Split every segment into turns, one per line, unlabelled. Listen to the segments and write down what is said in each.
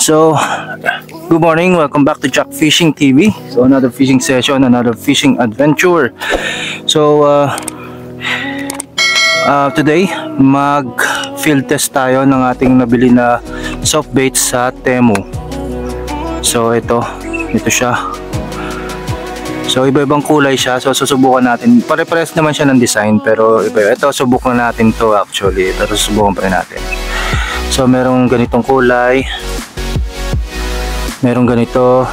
So, good morning, welcome back to Jack Fishing TV. So, another fishing session, another fishing adventure. So, today, mag-field test tayo ng ating nabili na soft bait sa Temu. So, ito siya. So, iba-ibang kulay siya. So, susubukan natin. Pare-pares naman siya ng design, pero iba. Ito, subukan na natin to actually. Pero susubukan pa rin natin. So, merong ganitong kulay. Merong ganito.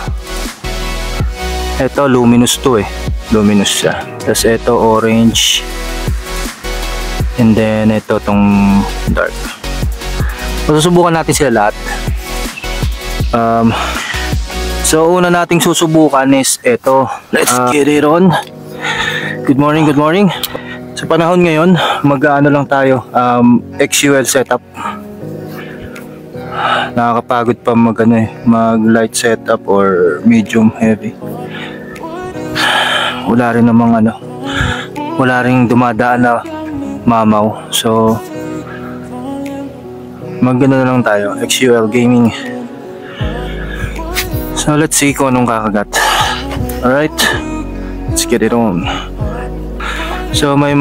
Ito, luminous to eh. Luminous siya. Tapos ito, orange. And then, ito, tong dark. So, susubukan natin sila lahat. So, una nating susubukan is ito. Let's get it on. Good morning, good morning. Sa panahon ngayon, mag-ano lang tayo. XUL setup. Nakakapagod pa mag light setup or medium heavy. Wala rin namang wala rin dumadaan na mamaw. So magano na lang tayo, XUL gaming. So let's see kung anong kakagat. Alright, let's get it on. So may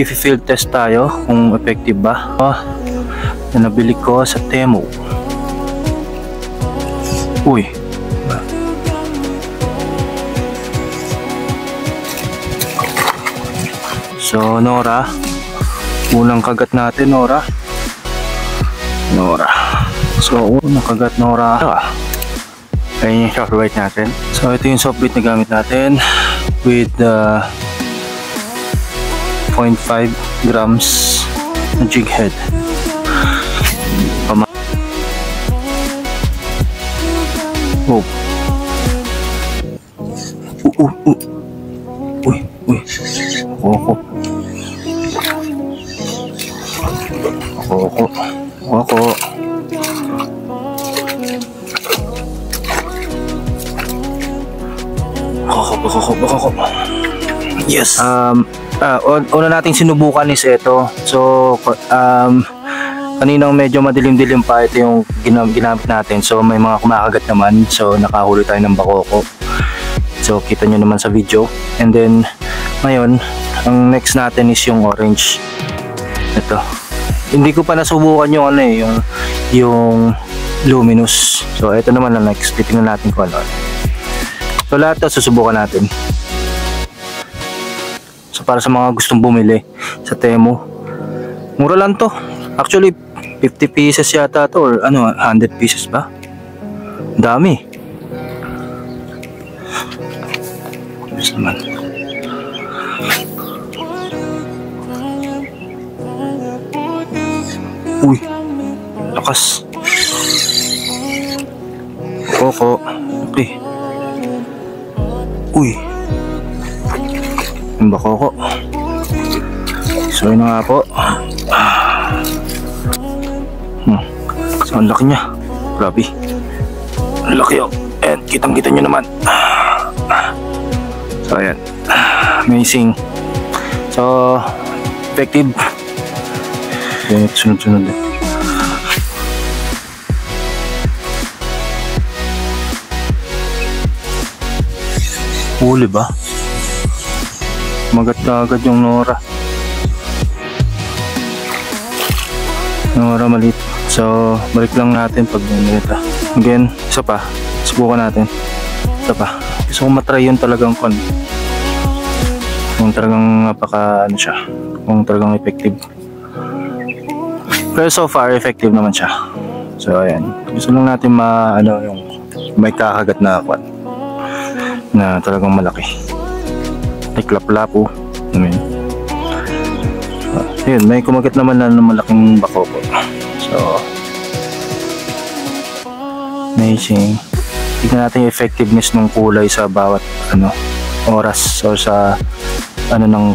i-field test tayo kung effective ba na nabili ko sa Temu. Uy, so Nora, unang kagat natin, Nora. So unang kagat, Nora. Ayun yung soft bait natin. So ito yung soft bait na gamit natin with 0.5 grams na jig head. Oh. Uy. Ako. Yes. Una nating sinubukan is ito. So, kaninang medyo madilim-dilim pa, ito yung ginamit natin. So may mga kumakagat naman. So nakahuli tayo ng bakoko. So kita nyo naman sa video. And then ngayon, ang next natin is yung orange. Ito. Hindi ko pa nasubukan yung yung luminous. So ito naman ang next. Titingnan natin kung ano. So lahat ito susubukan natin. So para sa mga gustong bumili sa Temu, mura lang to. Actually 50 pieces yata to or 100 pieces ba? Dami. Yes naman. Uy, lakas. Koko. Okay. Uy. Yung bakoko. So yun nga po. So ang laki niya. Grabe. Ang laki oh. And kitang-kita nyo naman. So ayan. Amazing. So effective. Ayan, sunod-sunod eh. Huli ba? Magat na agad yung Nora. Nora maliit. So balik lang natin pag ganito. Again, isa pa. Subukan natin. Isa pa. Gusto kong matry yun talagang kung talagang siya. Kung talagang effective. Pero so far effective naman siya. So ayan. Gusto lang natin yung may kakagat na na talagang malaki. Like lapu-lapu. Ayun, may kumagat naman na malaking bakoko. So amazing. Tignan natin yung effectiveness ng kulay sa bawat oras or sa ng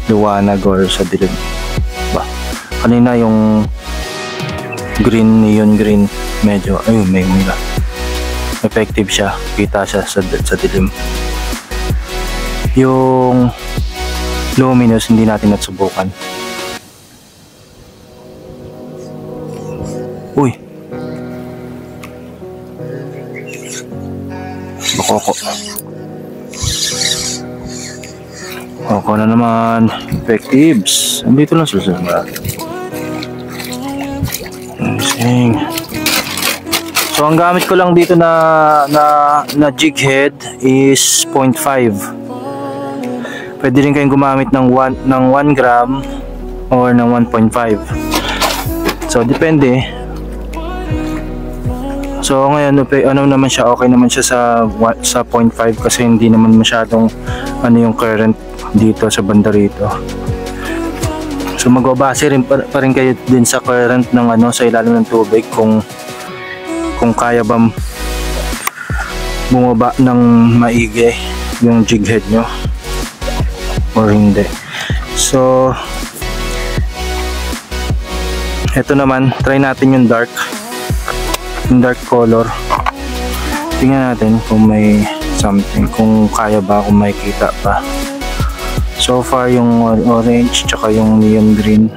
liwanag or sa dilim. Kanina yung neon green medyo may mula. Effective siya, kita siya sa dilim. Yung luminous hindi natin natsubukan. Uy, pakoko. Pakoko na naman. Effectives. Andito lang susunod ba? So ang gamit ko lang dito na jig head is 0.5. Pwede rin kayong gumamit ng 1 gram or ng 1.5. So depende. So ngayon ano naman siya, okay naman siya sa 0.5 kasi hindi naman masyadong yung current dito sa banda rito. So magbabase rin pa rin kayo din sa current ng sa ilalim ng tubig kung kaya bang bumaba ng maigi yung jig head nyo or hindi. So eto naman, try natin yung dark color. Tingnan natin kung may something, kung kaya ba, kung makikita pa. So far yung orange tsaka yung neon green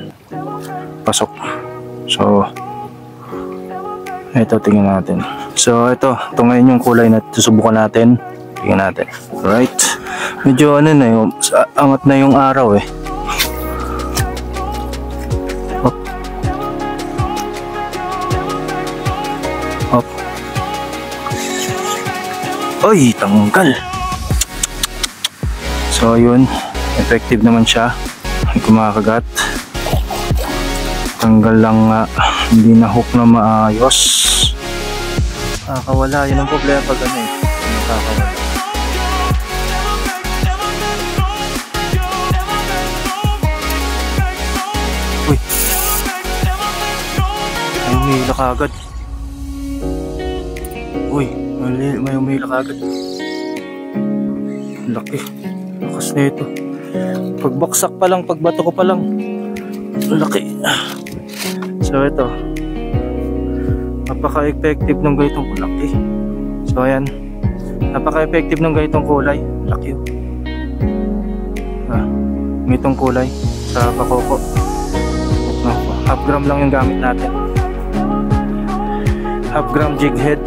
pasok. So ito, tingnan natin. So ito ngayon yung kulay na susubukan natin. Tingnan natin. Alright, medyo na yung angat na yung araw eh. Up. Up. Oy, tanggal. So yun, effective naman siya. Ay kumakagat. Tanggal lang nga, hindi na hook na maayos. Nakakawala, yun ang problema pag nakakawala. Uy, may umihila kaagad. Uy, may umihila kaagad. Laki, lakas na ito. Pagbaksak pa lang, pagbato ko pa lang, laki. So ito, napaka-effective ng ganitong kulay. So ayan, napaka-effective ng ganitong kulay. Laki oh. Ganitong kulay sa pakoko. Half gram lang yung gamit natin. Half gram jig head.